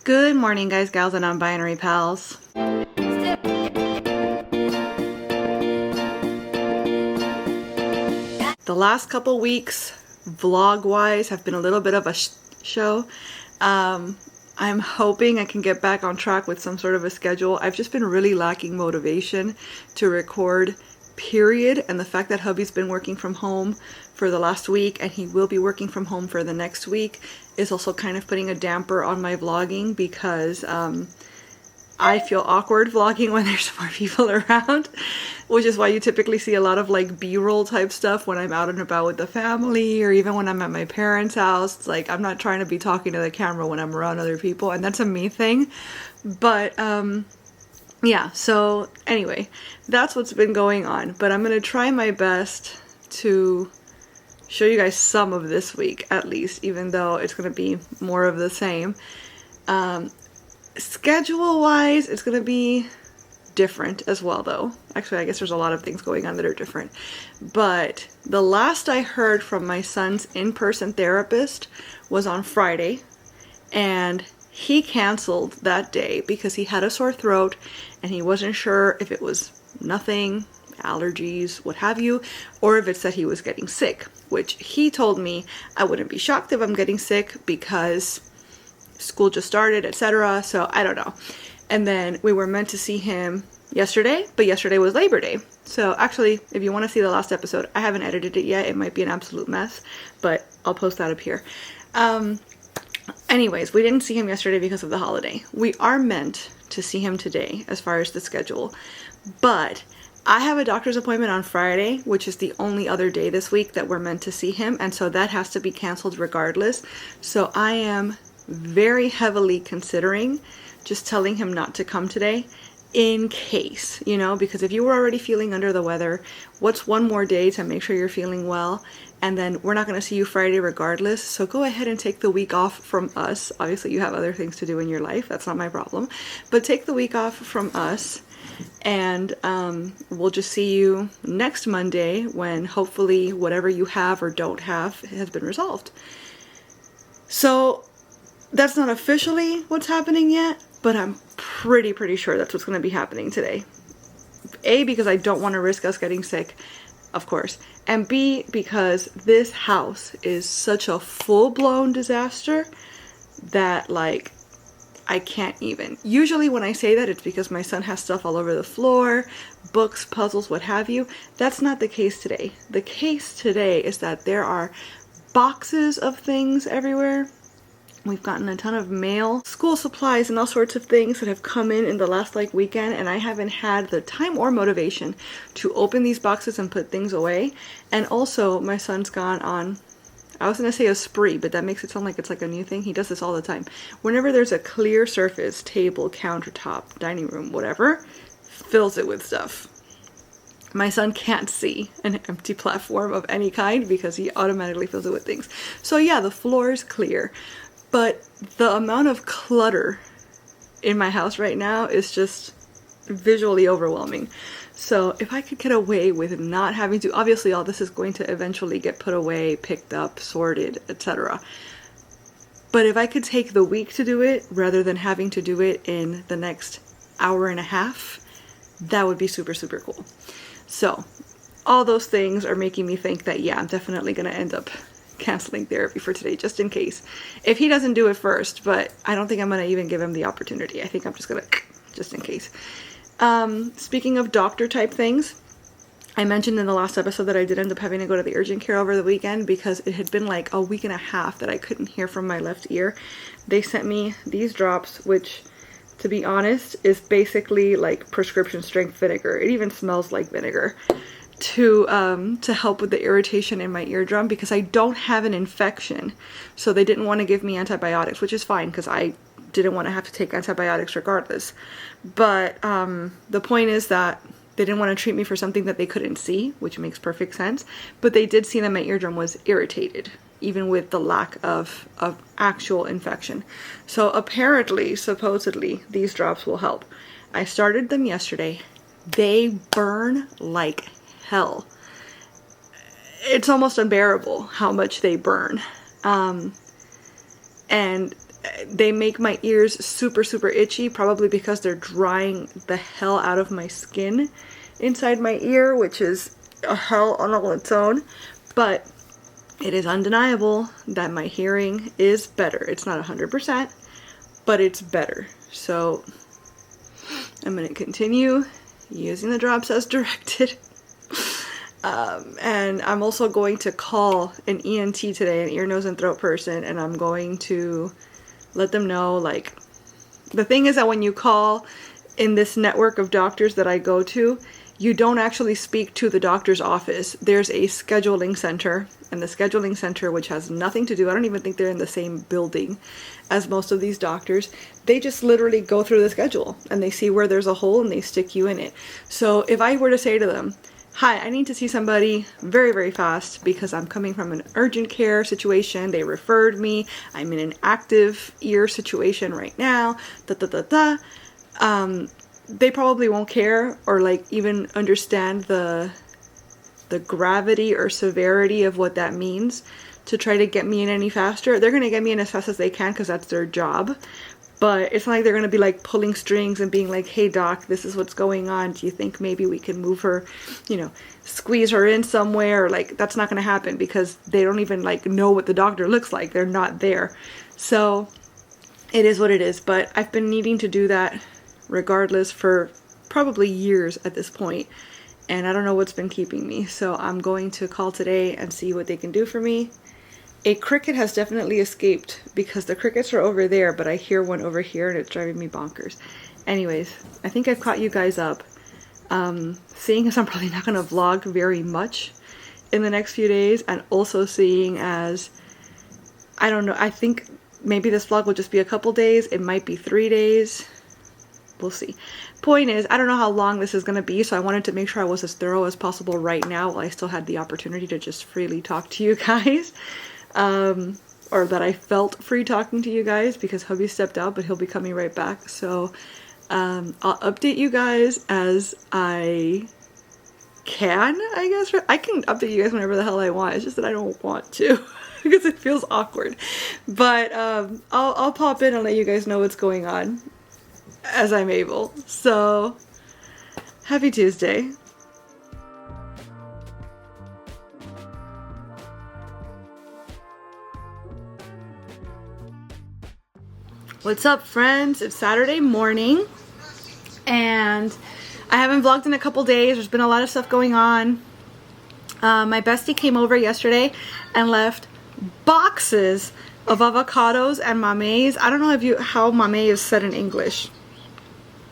Good morning, guys, gals, and non-binary pals. The last couple weeks, vlog-wise, have been a little bit of a show. I'm hoping I can get back on track with some sort of a schedule. I've just been really lacking motivation to record, period. And the fact that hubby's been working from home for the last week and he will be working from home for the next week is also kind of putting a damper on my vlogging because I feel awkward vlogging when there's more people around, which is why you typically see a lot of like B-roll type stuff when I'm out and about with the family, or even when I'm at my parents' house. It's like I'm not trying to be talking to the camera when I'm around other people, and that's a me thing. But yeah, so anyway, that's what's been going on. But I'm gonna try my best to show you guys some of this week at least, even though it's gonna be more of the same. Schedule wise, it's gonna be different as well though. Actually, I guess there's a lot of things going on that are different. But the last I heard from my son's in-person therapist was on Friday, and he canceled that day because he had a sore throat and he wasn't sure if it was nothing, allergies, what have you, or if it's that he was getting sick, which he told me I wouldn't be shocked if I'm getting sick because school just started, etc. So I don't know. And then we were meant to see him yesterday, but yesterday was Labor Day. So actually, if you want to see the last episode, I haven't edited it yet. It might be an absolute mess, but I'll post that up here. Anyways, we didn't see him yesterday because of the holiday. We are meant to see him today as far as the schedule, but I have a doctor's appointment on Friday, which is the only other day this week that we're meant to see him, and so that has to be canceled regardless. So I am very heavily considering just telling him not to come today in case, you know, because if you were already feeling under the weather, what's one more day to make sure you're feeling well? And then we're not going to see you Friday regardless, so go ahead and take the week off from us. Obviously you have other things to do in your life, that's not my problem, but take the week off from us, and we'll just see you next Monday when hopefully whatever you have or don't have has been resolved. So that's not officially what's happening yet, but I'm pretty sure that's what's going to be happening today. A, because I don't want to risk us getting sick, of course, and B, because this house is such a full-blown disaster that, like, I can't even. Usually when I say that, it's because my son has stuff all over the floor, books, puzzles, what have you. That's not the case today. The case today is that there are boxes of things everywhere. We've gotten a ton of mail, school supplies, and all sorts of things that have come in the last like weekend, and I haven't had the time or motivation to open these boxes and put things away. And also my son's gone on, I was gonna say a spree, but that makes it sound like it's like a new thing. He does this all the time. Whenever there's a clear surface, table, countertop, dining room, whatever, fills it with stuff. My son can't see an empty platform of any kind because he automatically fills it with things. So yeah, the floor is clear. But the amount of clutter in my house right now is just visually overwhelming. So if I could get away with not having to, obviously all this is going to eventually get put away, picked up, sorted, etc. But if I could take the week to do it rather than having to do it in the next hour and a half, that would be super cool. So all those things are making me think that, yeah, I'm definitely going to end up canceling therapy for today, just in case. If he doesn't do it first, but I don't think I'm going to even give him the opportunity. I think I'm just going to, just in case. Speaking of doctor type things, I mentioned in the last episode that I did end up having to go to the urgent care over the weekend because it had been like a week and a half that I couldn't hear from my left ear. They sent me these drops, which, to be honest, is basically like prescription strength vinegar. It even smells like vinegar. To help with the irritation in my eardrum because I don't have an infection. So they didn't want to give me antibiotics, which is fine because I didn't want to have to take antibiotics regardless. But the point is that they didn't want to treat me for something that they couldn't see, which makes perfect sense. But they did see that my eardrum was irritated, even with the lack of actual infection. So apparently, supposedly, these drops will help. I started them yesterday. They burn like hell. It's almost unbearable how much they burn. And They make my ears super, super itchy, probably because they're drying the hell out of my skin inside my ear, which is a hell on all its own. But it is undeniable that my hearing is better. It's not 100%, but it's better. So I'm going to continue using the drops as directed. And I'm also going to call an ENT today, an ear, nose, and throat person, and I'm going to let them know, like, the thing is that when you call in this network of doctors that I go to, you don't actually speak to the doctor's office. There's a scheduling center, and the scheduling center, which has nothing to do, I don't even think they're in the same building as most of these doctors, they just literally go through the schedule and they see where there's a hole and they stick you in it. So if I were to say to them, hi, I need to see somebody very, very fast because I'm coming from an urgent care situation. They referred me. I'm in an active ear situation right now. They probably won't care or like even understand the gravity or severity of what that means to try to get me in any faster. They're going to get me in as fast as they can because that's their job. But it's not like they're going to be like pulling strings and being like, hey doc, this is what's going on. Do you think maybe we can move her, you know, squeeze her in somewhere? Like, that's not going to happen because they don't even like know what the doctor looks like. They're not there. So it is what it is. But I've been needing to do that regardless for probably years at this point. And I don't know what's been keeping me. So I'm going to call today and see what they can do for me. A cricket has definitely escaped because the crickets are over there, but I hear one over here and it's driving me bonkers. Anyways, I think I've caught you guys up. Seeing as I'm probably not going to vlog very much in the next few days, and also seeing as, I don't know, I think maybe this vlog will just be a couple days. It might be 3 days. We'll see. Point is, I don't know how long this is going to be, so I wanted to make sure I was as thorough as possible right now while I still had the opportunity to just freely talk to you guys. Or that I felt free talking to you guys because hubby stepped out, but he'll be coming right back. So I'll update you guys as I can, I guess. I can update you guys whenever the hell I want. It's just that I don't want to because it feels awkward. But I'll pop in and let you guys know what's going on as I'm able. So happy Tuesday. What's up, friends? It's Saturday morning and I haven't vlogged in a couple days. There's been a lot of stuff going on. My bestie came over yesterday and left boxes of avocados and mamets. I don't know how mamey is said in English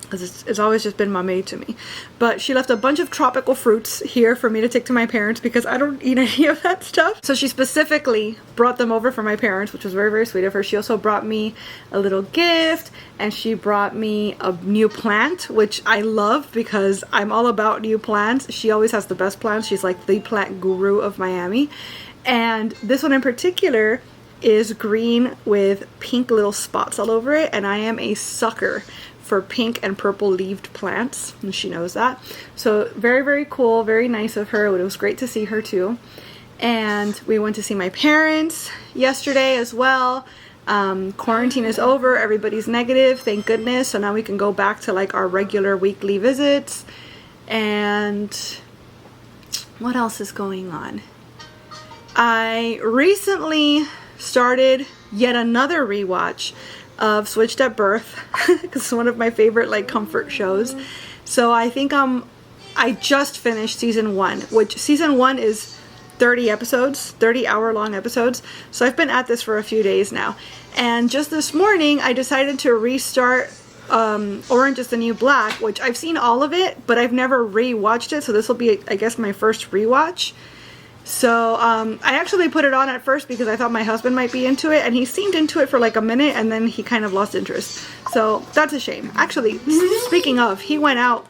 because it's always just been mamey to me. But she left a bunch of tropical fruits here for me to take to my parents because I don't eat any of that stuff. So she specifically brought them over for my parents, which was very, very sweet of her. She also brought me a little gift and she brought me a new plant, which I love because I'm all about new plants. She always has the best plants. She's like the plant guru of Miami. And this one in particular is green with pink little spots all over it, and I am a sucker for pink and purple leaved plants, and she knows that. So very, very cool, very nice of her. It was great to see her too. And we went to see my parents yesterday as well. Quarantine is over, everybody's negative, thank goodness. So now we can go back to like our regular weekly visits. And what else is going on? I recently started yet another rewatch of Switched at Birth because it's one of my favorite like comfort shows. So I think I just finished season 1, which season 1 is 30 episodes, 30-hour-long episodes. So I've been at this for a few days now. And just this morning I decided to restart Orange is the New Black, which I've seen all of it, but I've never rewatched it. So this will be, I guess, my first rewatch. So I actually put it on at first because I thought my husband might be into it, and he seemed into it for like a minute and then he kind of lost interest. So that's a shame. Actually, speaking of, he went out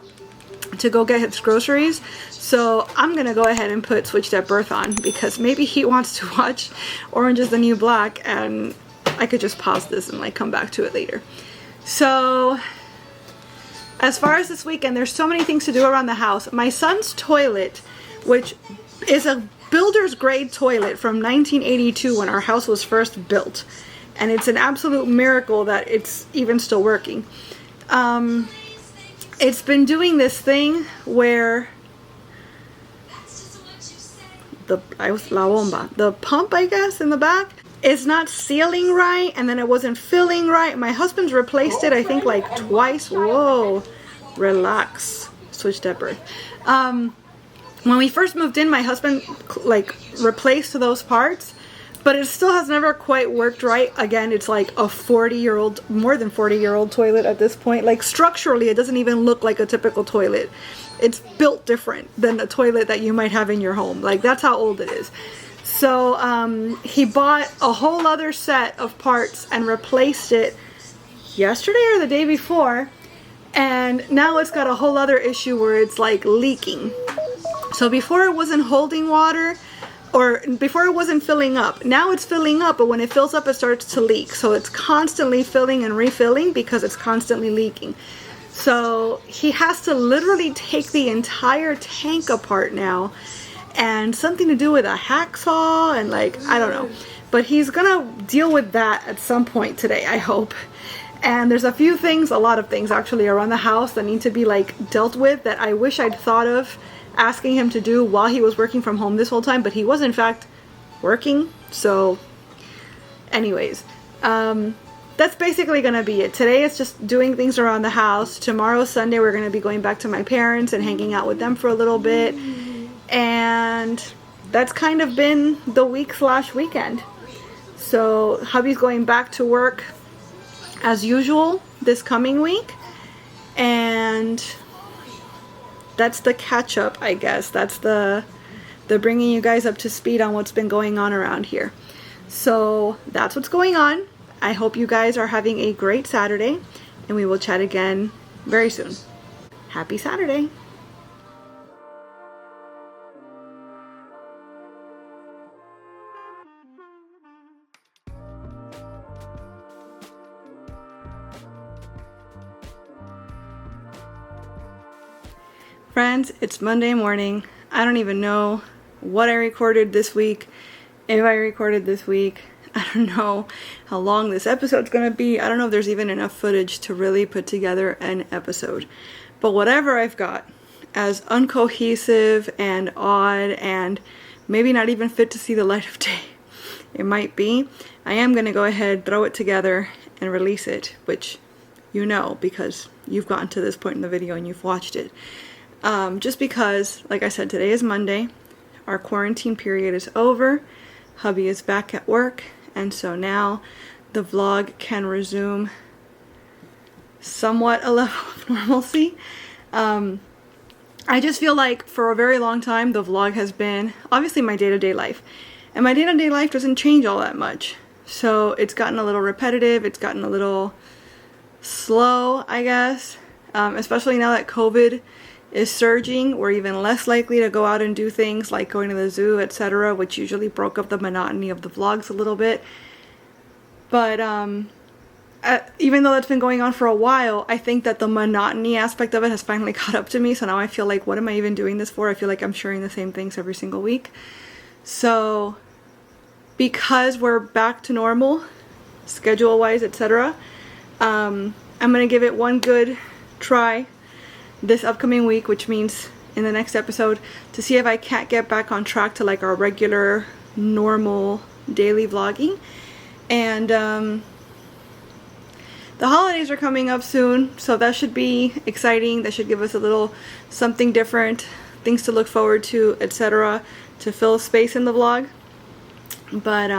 to go get his groceries, so I'm gonna go ahead and put Switched at Birth on because maybe he wants to watch Orange is the New Black and I could just pause this and like come back to it later. So as far as this weekend, there's so many things to do around the house. My son's toilet, which is a builder's grade toilet from 1982 when our house was first built, and it's an absolute miracle that it's even still working. It's been doing this thing where the pump, I guess, in the back is not sealing right, and then it wasn't filling right. My husband's replaced it, I think, like twice. Whoa, relax, switched at birth. When we first moved in, my husband like replaced those parts, but it still has never quite worked right. Again, it's like a 40-year-old, more than 40-year-old toilet at this point. Like structurally, it doesn't even look like a typical toilet. It's built different than a toilet that you might have in your home. Like, that's how old it is. So he bought a whole other set of parts and replaced it yesterday or the day before, and now it's got a whole other issue where it's like leaking. So before it wasn't holding water, or before it wasn't filling up. Now it's filling up, but when it fills up, it starts to leak. So it's constantly filling and refilling because it's constantly leaking. So he has to literally take the entire tank apart now, and something to do with a hacksaw and like, I don't know. But he's gonna deal with that at some point today, I hope. And there's a few things, a lot of things actually around the house that need to be like dealt with that I wish I'd thought of asking him to do while he was working from home this whole time, but he was in fact working. So anyways, that's basically gonna be it. Today is just doing things around the house. Tomorrow, Sunday, we're gonna be going back to my parents and hanging out with them for a little bit. And that's kind of been the week/weekend. So hubby's going back to work as usual this coming week, and that's the catch up, I guess. That's the bringing you guys up to speed on what's been going on around here. So that's what's going on. I hope you guys are having a great Saturday, and we will chat again very soon. Happy Saturday. Friends, it's Monday morning. I don't even know what I recorded this week, if I recorded this week. I don't know how long this episode's gonna be. I don't know if there's even enough footage to really put together an episode. But whatever I've got, as uncohesive and odd and maybe not even fit to see the light of day, it might be, I am gonna go ahead, throw it together, and release it, which you know because you've gotten to this point in the video and you've watched it. Just because, like I said, today is Monday, our quarantine period is over, hubby is back at work, and so now the vlog can resume somewhat a level of normalcy. I just feel like for a very long time the vlog has been obviously my day-to-day life, and my day-to-day life doesn't change all that much, so it's gotten a little repetitive, it's gotten a little slow, I guess, especially now that COVID is surging. We're even less likely to go out and do things like going to the zoo, etc., which usually broke up the monotony of the vlogs a little bit. But even though that's been going on for a while, I think that the monotony aspect of it has finally caught up to me. So now I feel like, what am I even doing this for? I feel like I'm sharing the same things every single week. So because we're back to normal, schedule-wise, etc., I'm gonna give it one good try this upcoming week, which means in the next episode, to see if I can't get back on track to like our regular normal daily vlogging. And the holidays are coming up soon, so that should be exciting. That should give us a little something different, things to look forward to, etc., to fill space in the vlog. But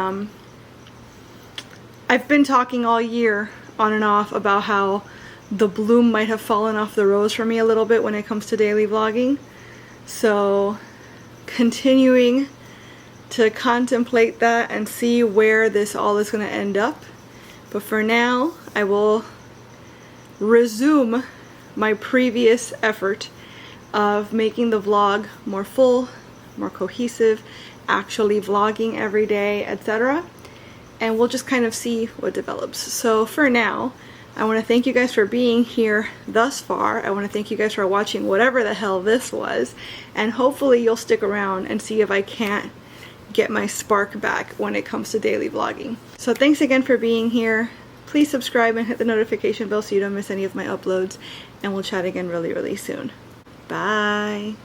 I've been talking all year on and off about how the bloom might have fallen off the rose for me a little bit when it comes to daily vlogging. So continuing to contemplate that and see where this all is going to end up. But for now, I will resume my previous effort of making the vlog more full, more cohesive, actually vlogging every day, etc. And we'll just kind of see what develops. So for now, I want to thank you guys for being here thus far. I want to thank you guys for watching whatever the hell this was. And hopefully you'll stick around and see if I can't get my spark back when it comes to daily vlogging. So thanks again for being here. Please subscribe and hit the notification bell so you don't miss any of my uploads, and we'll chat again really, really soon. Bye.